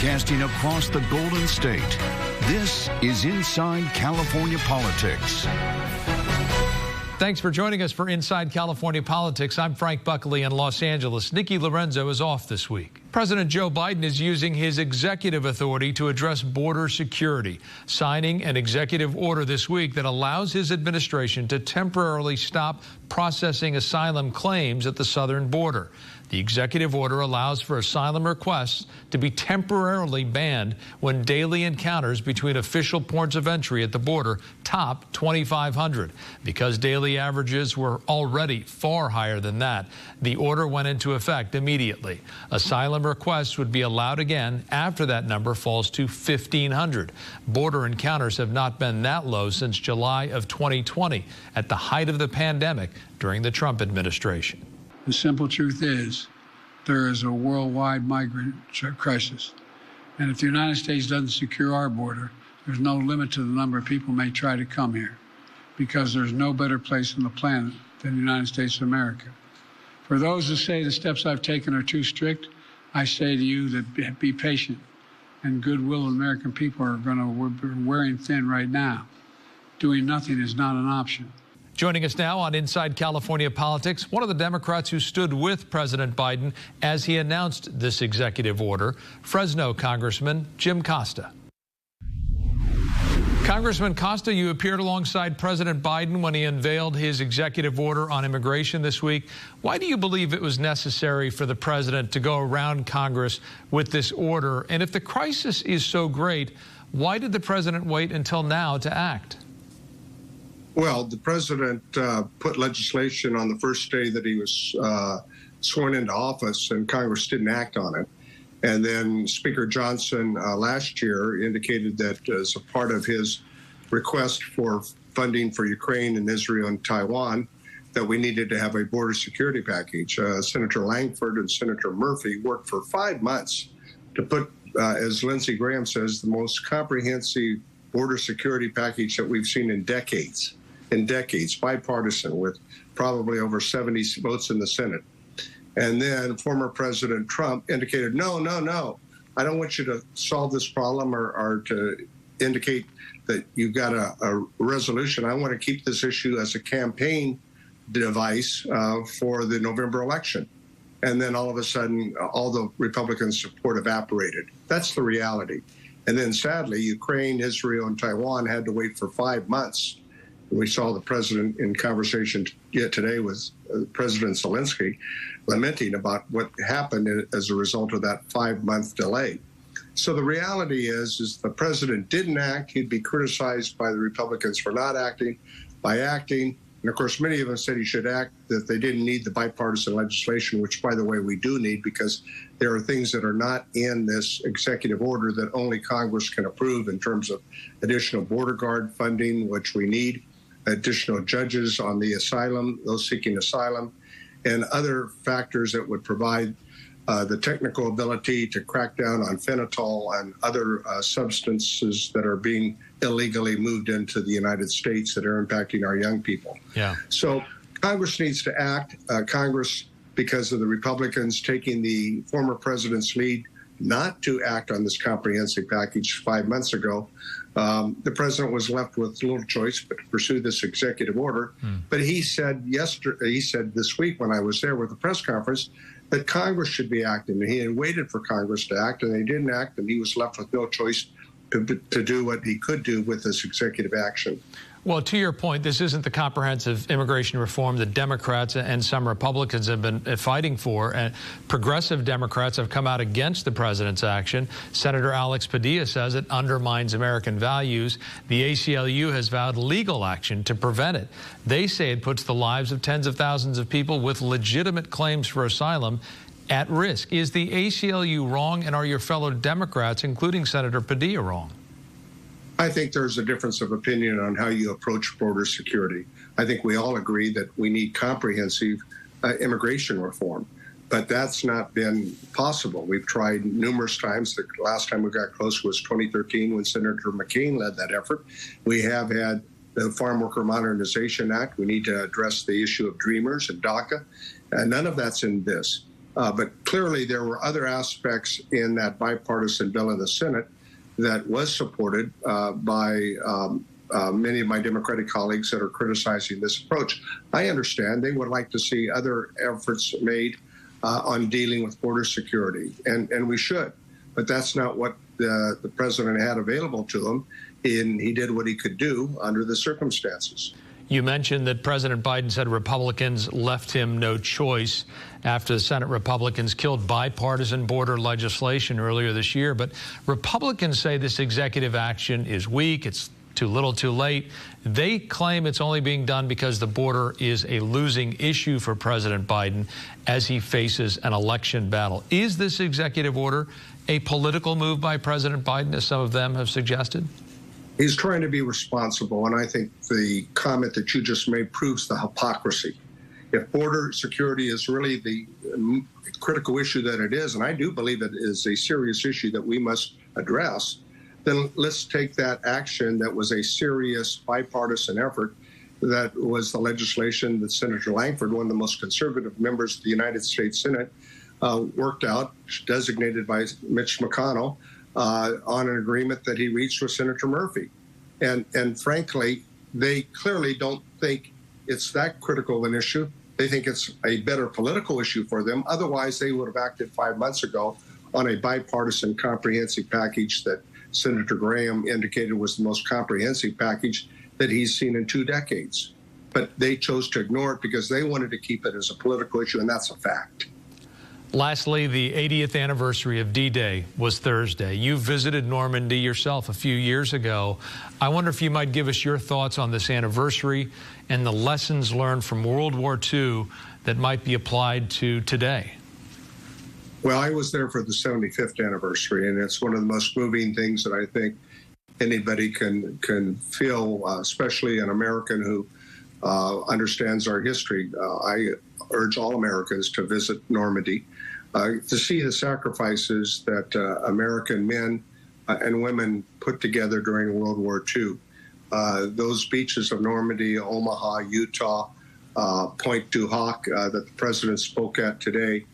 Broadcasting across the Golden State, this is Inside California Politics. Thanks for joining us for Inside California Politics. I'm Frank Buckley in Los Angeles. Nikki Lorenzo is off this week. President Joe Biden is using his executive authority to address border security, signing an executive order this week that allows his administration to temporarily stop processing asylum claims at the southern border. The executive order allows for asylum requests to be temporarily banned when daily encounters between official ports of entry at the border top 2,500. Because daily averages were already far higher than that, the order went into effect immediately. Asylum requests would be allowed again after that number falls to 1,500. Border encounters have not been that low since July of 2020, at the height of the pandemic during the Trump administration. The simple truth is there is a worldwide migrant crisis. And if the United States doesn't secure our border, there's no limit to the number of people who may try to come here, because there's no better place on the planet than the United States of America. For those who say the steps I've taken are too strict, I say to you that be patient. And goodwill of American people are wearing thin right now. Doing nothing is not an option. Joining us now on Inside California Politics, one of the Democrats who stood with President Biden as he announced this executive order, Fresno Congressman Jim Costa. Congressman Costa, you appeared alongside President Biden when he unveiled his executive order on immigration this week. Why do you believe it was necessary for the president to go around Congress with this order? And if the crisis is so great, why did the president wait until now to act? Well, the president put legislation on the first day that he was sworn into office, and Congress didn't act on it. And then Speaker Johnson last year indicated that as a part of his request for funding for Ukraine and Israel and Taiwan, that we needed to have a border security package. Senator Langford and Senator Murphy worked for 5 months to put, as Lindsey Graham says, the most comprehensive border security package that we've seen in decades, bipartisan, with probably over 70 votes in the Senate. And then former President Trump indicated, no, I don't want you to solve this problem or to indicate that you've got a resolution. I want to keep this issue as a campaign device for the November election. And then all of a sudden, all the Republican support evaporated. That's the reality. And then sadly, Ukraine, Israel, and Taiwan had to wait for 5 months. We saw the president in conversation yet today with President Zelensky lamenting about what happened as a result of that 5-month delay. So the reality is the president didn't act. He'd be criticized by the Republicans for not acting. By acting, and of course, many of them said he should act, that they didn't need the bipartisan legislation, which, by the way, we do need, because there are things that are not in this executive order that only Congress can approve in terms of additional border guard funding, which we need, additional judges on the asylum, those seeking asylum, and other factors that would provide the technical ability to crack down on fentanyl and other substances that are being illegally moved into the United States that are impacting our young people. Yeah. So Congress needs to act. Congress, because of the Republicans taking the former president's lead not to act on this comprehensive package 5 months ago, the president was left with little choice but to pursue this executive order. But he said this week when I was there with the press conference that Congress should be acting. And he had waited for Congress to act, and they didn't act, and he was left with no choice to do what he could do with this executive action. Well, to your point, this isn't the comprehensive immigration reform that Democrats and some Republicans have been fighting for. And progressive Democrats have come out against the president's action. Senator Alex Padilla says it undermines American values. The ACLU has vowed legal action to prevent it. They say it puts the lives of tens of thousands of people with legitimate claims for asylum at risk. Is the ACLU wrong, and are your fellow Democrats, including Senator Padilla, wrong? I think there's a difference of opinion on how you approach border security. I think we all agree that we need comprehensive immigration reform, but that's not been possible. We've tried numerous times. The last time we got close was 2013 when Senator McCain led that effort. We have had the Farm Worker Modernization Act. We need to address the issue of Dreamers and DACA. None of that's in this. But clearly there were other aspects in that bipartisan bill in the Senate that was supported by many of my Democratic colleagues that are criticizing this approach. I understand they would like to see other efforts made on dealing with border security, and we should. But that's not what the president had available to him, and he did what he could do under the circumstances. You mentioned that President Biden said Republicans left him no choice after the Senate Republicans killed bipartisan border legislation earlier this year. But Republicans say this executive action is weak. It's too little, too late. They claim it's only being done because the border is a losing issue for President Biden as he faces an election battle. Is this executive order a political move by President Biden, as some of them have suggested? He's trying to be responsible, and I think the comment that you just made proves the hypocrisy. If border security is really the critical issue that it is, and I do believe it is a serious issue that we must address, then let's take that action that was a serious bipartisan effort. That was the legislation that Senator Langford, one of the most conservative members of the United States Senate, worked out, designated by Mitch McConnell, on an agreement that he reached with Senator Murphy. And frankly, they clearly don't think it's that critical of an issue. They think it's a better political issue for them. Otherwise, they would have acted 5 months ago on a bipartisan comprehensive package that Senator Graham indicated was the most comprehensive package that he's seen in 2 decades. But they chose to ignore it because they wanted to keep it as a political issue, and that's a fact. Lastly, the 80th anniversary of D-Day was Thursday. You visited Normandy yourself a few years ago. I wonder if you might give us your thoughts on this anniversary and the lessons learned from World War II that might be applied to today. Well, I was there for the 75th anniversary, and it's one of the most moving things that I think anybody can feel, especially an American who understands our history. I urge all Americans to visit Normandy to see the sacrifices that American men and women put together during World War II. Those beaches of Normandy, Omaha, Utah, Point du Hoc that the president spoke at today,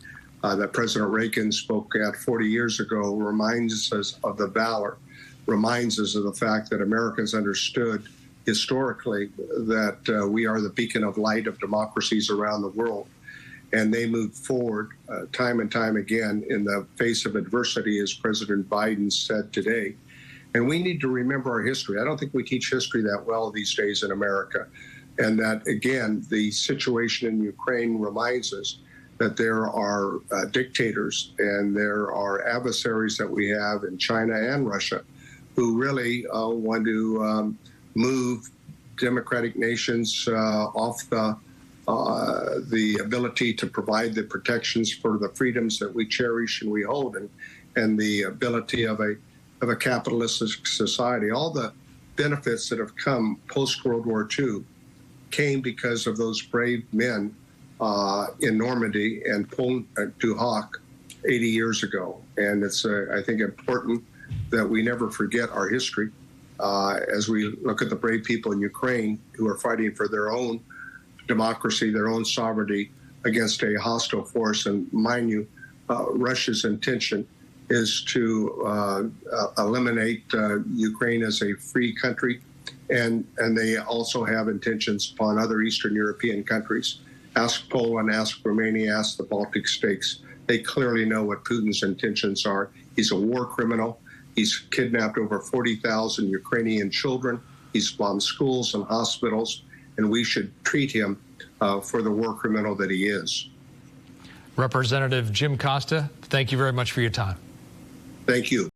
that President Reagan spoke at 40 years ago, reminds us of the valor, reminds us of the fact that Americans understood historically that we are the beacon of light of democracies around the world. And they moved forward time and time again in the face of adversity, as President Biden said today. And we need to remember our history. I don't think we teach history that well these days in America. And that, again, the situation in Ukraine reminds us that there are dictators and there are adversaries that we have in China and Russia who really want to move democratic nations off the ability to provide the protections for the freedoms that we cherish and we hold, and the ability of a capitalistic society. All the benefits that have come post-World War II came because of those brave men in Normandy and Point du Hoc 80 years ago. And it's, I think, important that we never forget our history as we look at the brave people in Ukraine who are fighting for their own democracy, their own sovereignty against a hostile force. And mind you, Russia's intention is to eliminate Ukraine as a free country. And they also have intentions upon other Eastern European countries. Ask Poland, ask Romania, ask the Baltic states. They clearly know what Putin's intentions are. He's a war criminal. He's kidnapped over 40,000 Ukrainian children. He's bombed schools and hospitals, and we should treat him for the war criminal that he is. Representative Jim Costa, thank you very much for your time. Thank you.